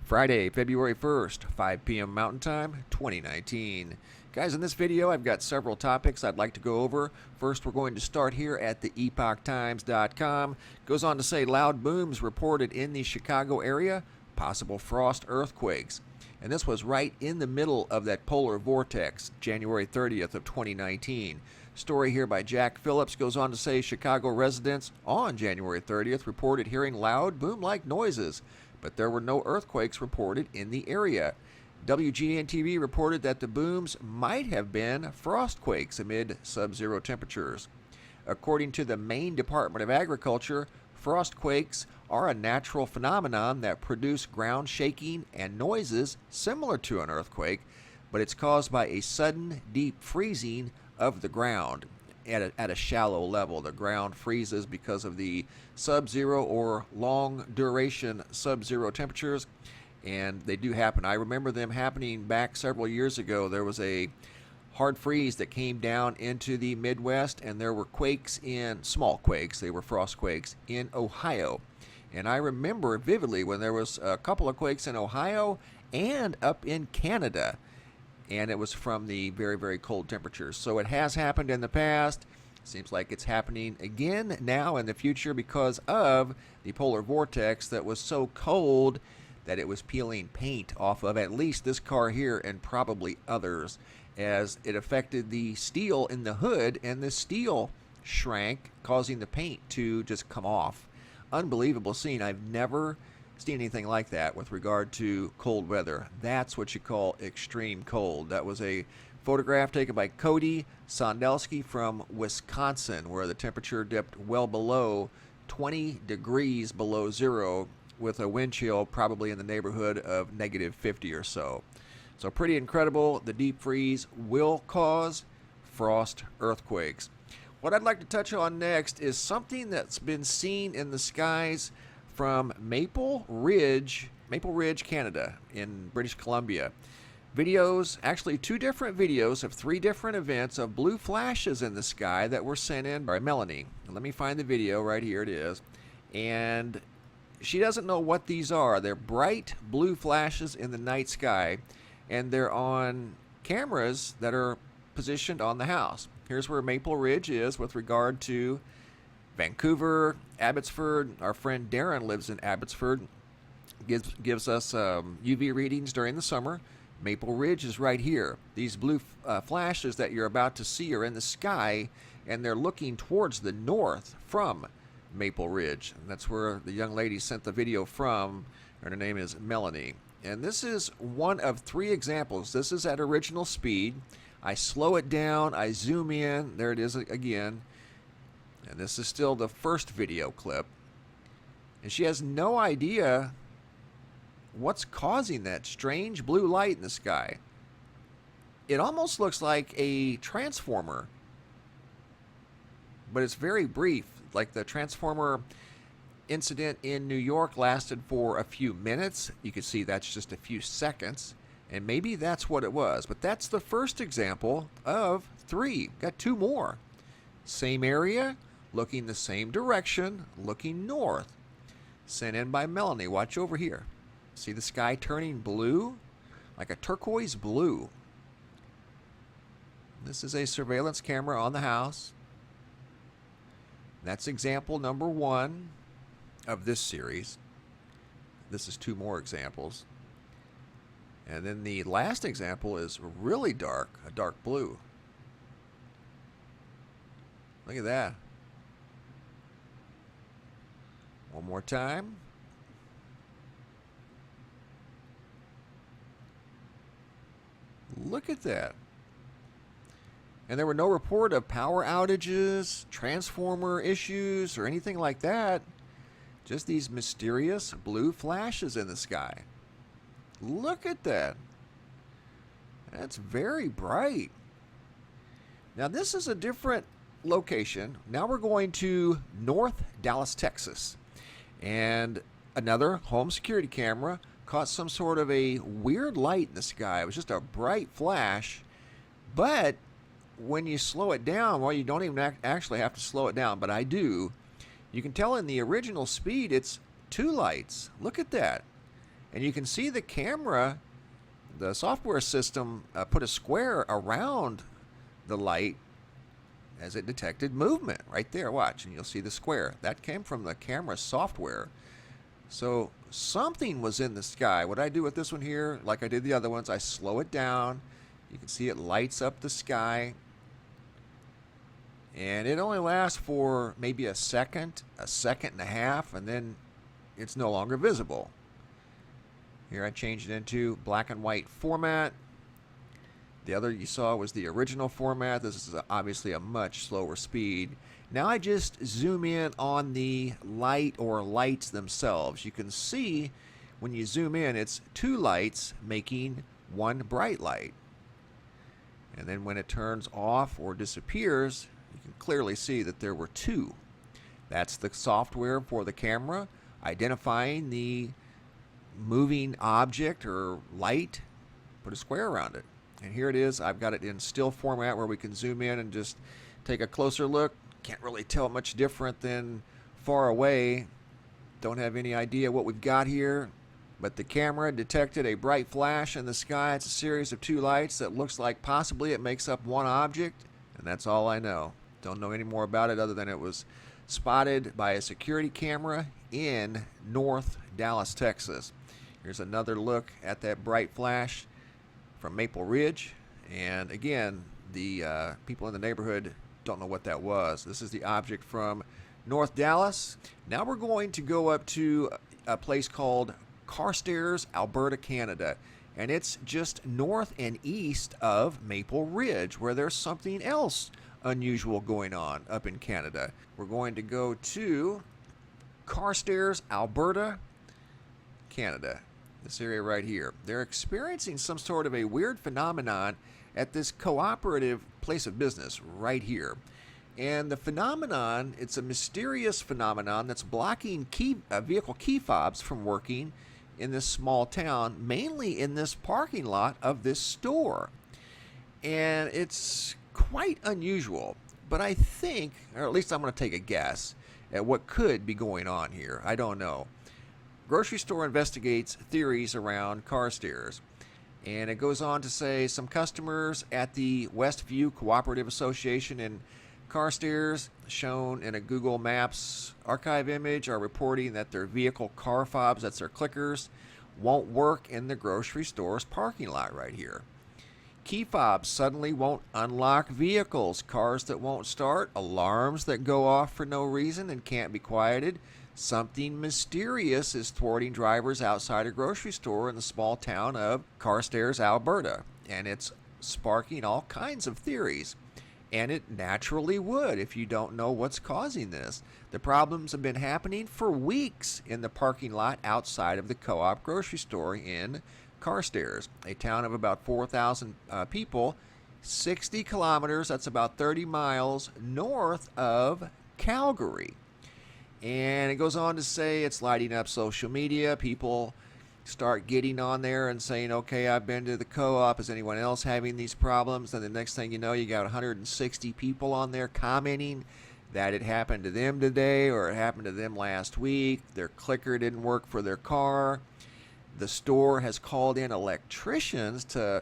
Friday, February 1st, 5 p.m. Mountain Time, 2019. Guys, in this video, I've got several topics I'd like to go over. First, we're going to start here at the epochtimes.com. Goes on to say loud booms reported in the Chicago area, possible frost earthquakes. And this was right in the middle of that polar vortex, January 30th of 2019. Story here by Jack Phillips goes on to say Chicago residents on January 30th reported hearing loud boom-like noises, but there were no earthquakes reported in the area. WGN-TV reported that the booms might have been frostquakes amid sub-zero temperatures. According to the Maine Department of Agriculture, frostquakes are a natural phenomenon that produce ground shaking and noises similar to an earthquake, but it's caused by a sudden deep freezing of the ground at a shallow level. The ground freezes because of the sub-zero or long duration sub-zero temperatures, and they do happen. I remember them happening back several years ago. There was a hard freeze that came down into the Midwest, and there were quakes small quakes, they were frost quakes, in Ohio. And I remember vividly when there was a couple of quakes in Ohio and up in Canada, and it was from the very, very cold temperatures. So it has happened in the past. Seems like it's happening again now in the future because of the polar vortex that was so cold that it was peeling paint off of at least this car here and probably others, as it affected the steel in the hood, and the steel shrank, causing the paint to just come off. Unbelievable scene. I've never seen anything like that with regard to cold weather. That's what you call extreme cold. That was a photograph taken by Cody Sondelski from Wisconsin, where the temperature dipped well below 20 degrees below zero, with a wind chill probably in the neighborhood of negative 50 or so. So pretty incredible. The deep freeze will cause frost earthquakes. What I'd like to touch on next is something that's been seen in the skies from Maple Ridge, Canada, in British Columbia. Videos, actually two different videos of three different events of blue flashes in the sky that were sent in by Melanie. Let me find the video. Right here it is. And she doesn't know what these are. They're bright blue flashes in the night sky, and they're on cameras that are positioned on the house. Here's where Maple Ridge is with regard to Vancouver, Abbotsford. Our friend Darren lives in Abbotsford, gives us UV readings during the summer. Maple Ridge is right here. These blue flashes that you're about to see are in the sky, and they're looking towards the north from Maple Ridge. And that's where the young lady sent the video from, and her name is Melanie. And this is one of three examples. This is at original speed. I slow it down, I zoom in, there it is again. And this is still the first video clip. And she has no idea what's causing that strange blue light in the sky. It almost looks like a transformer, but it's very brief. Like the transformer incident in New York lasted for a few minutes. You can see that's just a few seconds, and maybe that's what it was. But that's the first example of three. Got two more. Same area, looking the same direction, looking north. Sent in by Melanie. Watch over here. See the sky turning blue? Like a turquoise blue. This is a surveillance camera on the house. That's example number one of this series. This is two more examples. And then the last example is really dark, a dark blue. Look at that. One more time. Look at that. And there were no report of power outages, transformer issues, or anything like that. Just these mysterious blue flashes in the sky. Look at that. That's very bright. Now this is a different location. Now we're going to North Dallas, Texas. And another home security camera caught some sort of a weird light in the sky. It was just a bright flash, but when you slow it down, well, you don't even actually have to slow it down, but I do. You can tell in the original speed it's two lights. Look at that. And you can see the camera, the software system put a square around the light as it detected movement. Right there, watch, and you'll see the square. That came from the camera software. So something was in the sky. What I do with this one here, like I did the other ones, I slow it down. You can see it lights up the sky. And it only lasts for maybe a second and a half, and then it's no longer visible. Here I changed it into black and white format. The other you saw was the original format. This is obviously a much slower speed. Now I just zoom in on the light or lights themselves. You can see when you zoom in, it's two lights making one bright light. And then when it turns off or disappears, you can clearly see that there were two. That's the software for the camera identifying the moving object or light, put a square around it. And here it is. I've got it in still format where we can zoom in and just take a closer look. Can't really tell much different than far away. Don't have any idea what we've got here. But the camera detected a bright flash in the sky. It's a series of two lights that looks like possibly it makes up one object. And that's all I know. Don't know any more about it other than it was spotted by a security camera in North Dallas, Texas. Here's another look at that bright flash from Maple Ridge. And again, the people in the neighborhood don't know what that was. This is the object from North Dallas. Now we're going to go up to a place called Carstairs, Alberta, Canada. And it's just north and east of Maple Ridge, where there's something else unusual going on up in Canada. We're going to go to Carstairs, Alberta, Canada. This area right here. They're experiencing some sort of a weird phenomenon at this cooperative place of business right here. And the phenomenon, it's a mysterious phenomenon that's blocking vehicle key fobs from working in this small town, mainly in this parking lot of this store. And it's quite unusual, but I think, or at least I'm going to take a guess at what could be going on here. I don't know. Grocery store investigates theories around Carstairs. And it goes on to say some customers at the Westview Cooperative Association in Carstairs, shown in a Google Maps archive image, are reporting that their vehicle car fobs, that's their clickers, won't work in the grocery store's parking lot right here. Key fobs suddenly won't unlock vehicles, cars that won't start, alarms that go off for no reason and can't be quieted. Something mysterious is thwarting drivers outside a grocery store in the small town of Carstairs, Alberta, and it's sparking all kinds of theories. And it naturally would if you don't know what's causing this. The problems have been happening for weeks in the parking lot outside of the Co-op grocery store in Carstairs, a town of about 4,000 people, 60 kilometers, that's about 30 miles north of Calgary. And it goes on to say it's lighting up social media. People start getting on there and saying, okay, I've been to the Co-op. Is anyone else having these problems? And the next thing you know, you got 160 people on there commenting that it happened to them today or it happened to them last week. Their clicker didn't work for their car. The store has called in electricians to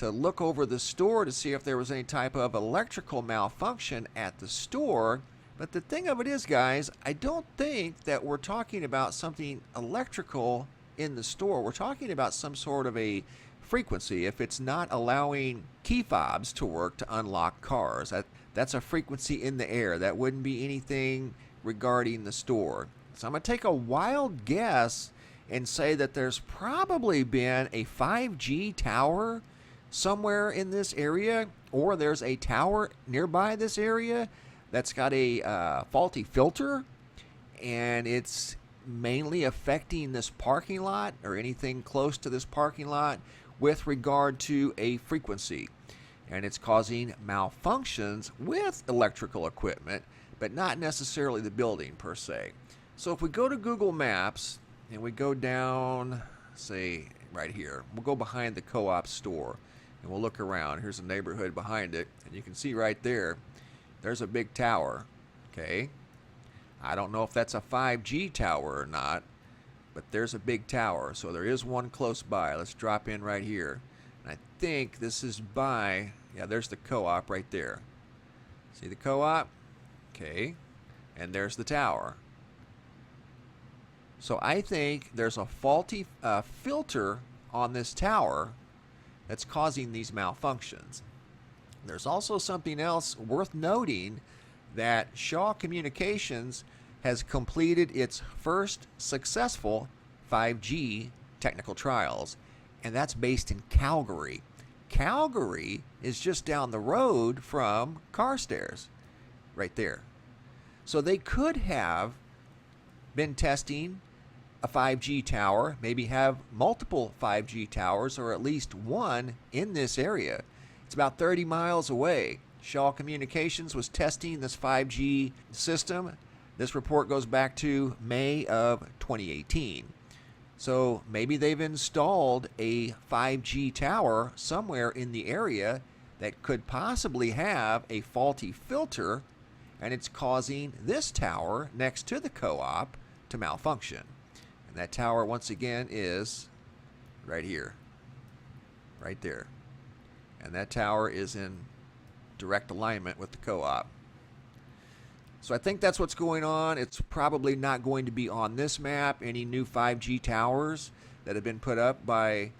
look over the store to see if there was any type of electrical malfunction at the store. But the thing of it is, guys, I don't think that we're talking about something electrical in the store. We're talking about some sort of a frequency. If it's not allowing key fobs to work to unlock cars, that's a frequency in the air. That wouldn't be anything regarding the store. So I'm going to take a wild guess and say that there's probably been a 5G tower somewhere in this area, or there's a tower nearby this area that's got a faulty filter, and it's mainly affecting this parking lot or anything close to this parking lot with regard to a frequency. And it's causing malfunctions with electrical equipment, but not necessarily the building per se. So if we go to Google Maps and we go down, say right here, we'll go behind the Co-op store and we'll look around. Here's a neighborhood behind it, and you can see right there, there's a big tower, okay? I don't know if that's a 5G tower or not, but there's a big tower, so there is one close by. Let's drop in right here. And I think this is by, yeah, there's the co-op right there. See the co-op? Okay. And there's the tower. So I think there's a faulty filter on this tower that's causing these malfunctions. There's also something else worth noting, that Shaw Communications has completed its first successful 5G technical trials, and that's based in Calgary. Calgary is just down the road from Carstairs, right there. So they could have been testing a 5G tower, maybe have multiple 5G towers, or at least one in this area. It's about 30 miles away. Shaw Communications was testing this 5G system. This report goes back to May of 2018. So maybe they've installed a 5G tower somewhere in the area that could possibly have a faulty filter, and it's causing this tower next to the co-op to malfunction. And that tower, once again, is right here, right there. And that tower is in direct alignment with the co-op. So I think that's what's going on. It's probably not going to be on this map, any new 5G towers that have been put up by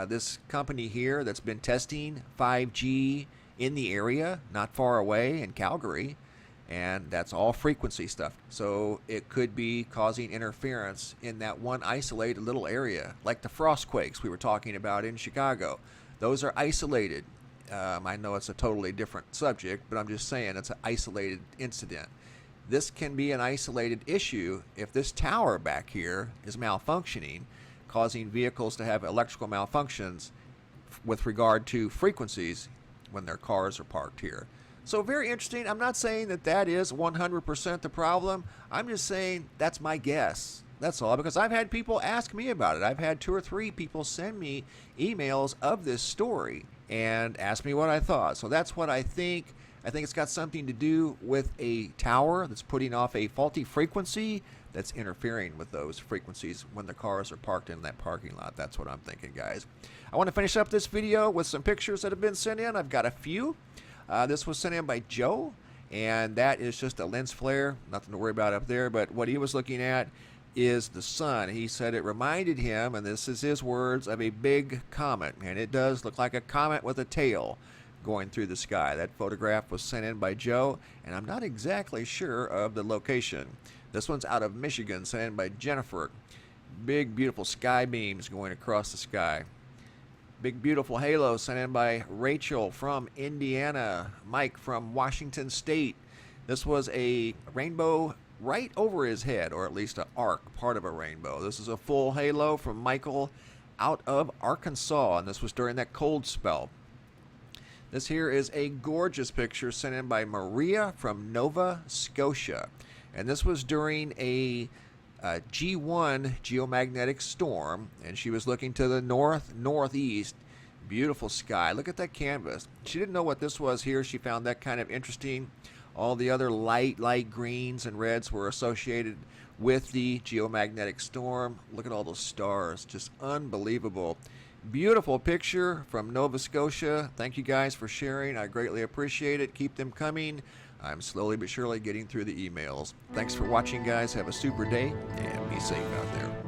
this company here that's been testing 5G in the area, not far away in Calgary. And that's all frequency stuff. So it could be causing interference in that one isolated little area, like the frost quakes we were talking about in Chicago. Those are isolated. I know it's a totally different subject, but I'm just saying it's an isolated incident. This can be an isolated issue if this tower back here is malfunctioning, causing vehicles to have electrical malfunctions with regard to frequencies when their cars are parked here. So very interesting. I'm not saying that that is 100% the problem. I'm just saying that's my guess. That's all, because I've had people ask me about it. I've had 2 or 3 people send me emails of this story and ask me what I thought. So that's what I think. I think it's got something to do with a tower that's putting off a faulty frequency that's interfering with those frequencies when the cars are parked in that parking lot. That's what I'm thinking, guys. I want to finish up this video with some pictures that have been sent in. I've got a few. This was sent in by Joe, and that is just a lens flare. Nothing to worry about up there, but what he was looking at is the sun. He said it reminded him, and this is his words, of a big comet, and it does look like a comet with a tail going through the sky. That photograph was sent in by Joe, and I'm not exactly sure of the location. This one's out of Michigan, sent in by Jennifer. Big, beautiful sky beams going across the sky. Big, beautiful halo sent in by Rachel from Indiana. Mike from Washington State. This was a rainbow right over his head, or at least an arc, part of a rainbow. This is a full halo from Michael out of Arkansas, and this was during that cold spell. This here is a gorgeous picture sent in by Maria from Nova Scotia, and this was during a G1 geomagnetic storm, and she was looking to the northeast. Beautiful sky. Look at that canvas. She didn't know what this was here. She found that kind of interesting. All the other light greens and reds were associated with the geomagnetic storm. Look at all those stars. Just unbelievable. Beautiful picture from Nova Scotia. Thank you guys for sharing. I greatly appreciate it. Keep them coming. I'm slowly but surely getting through the emails. Thanks for watching, guys. Have a super day, and be safe out there.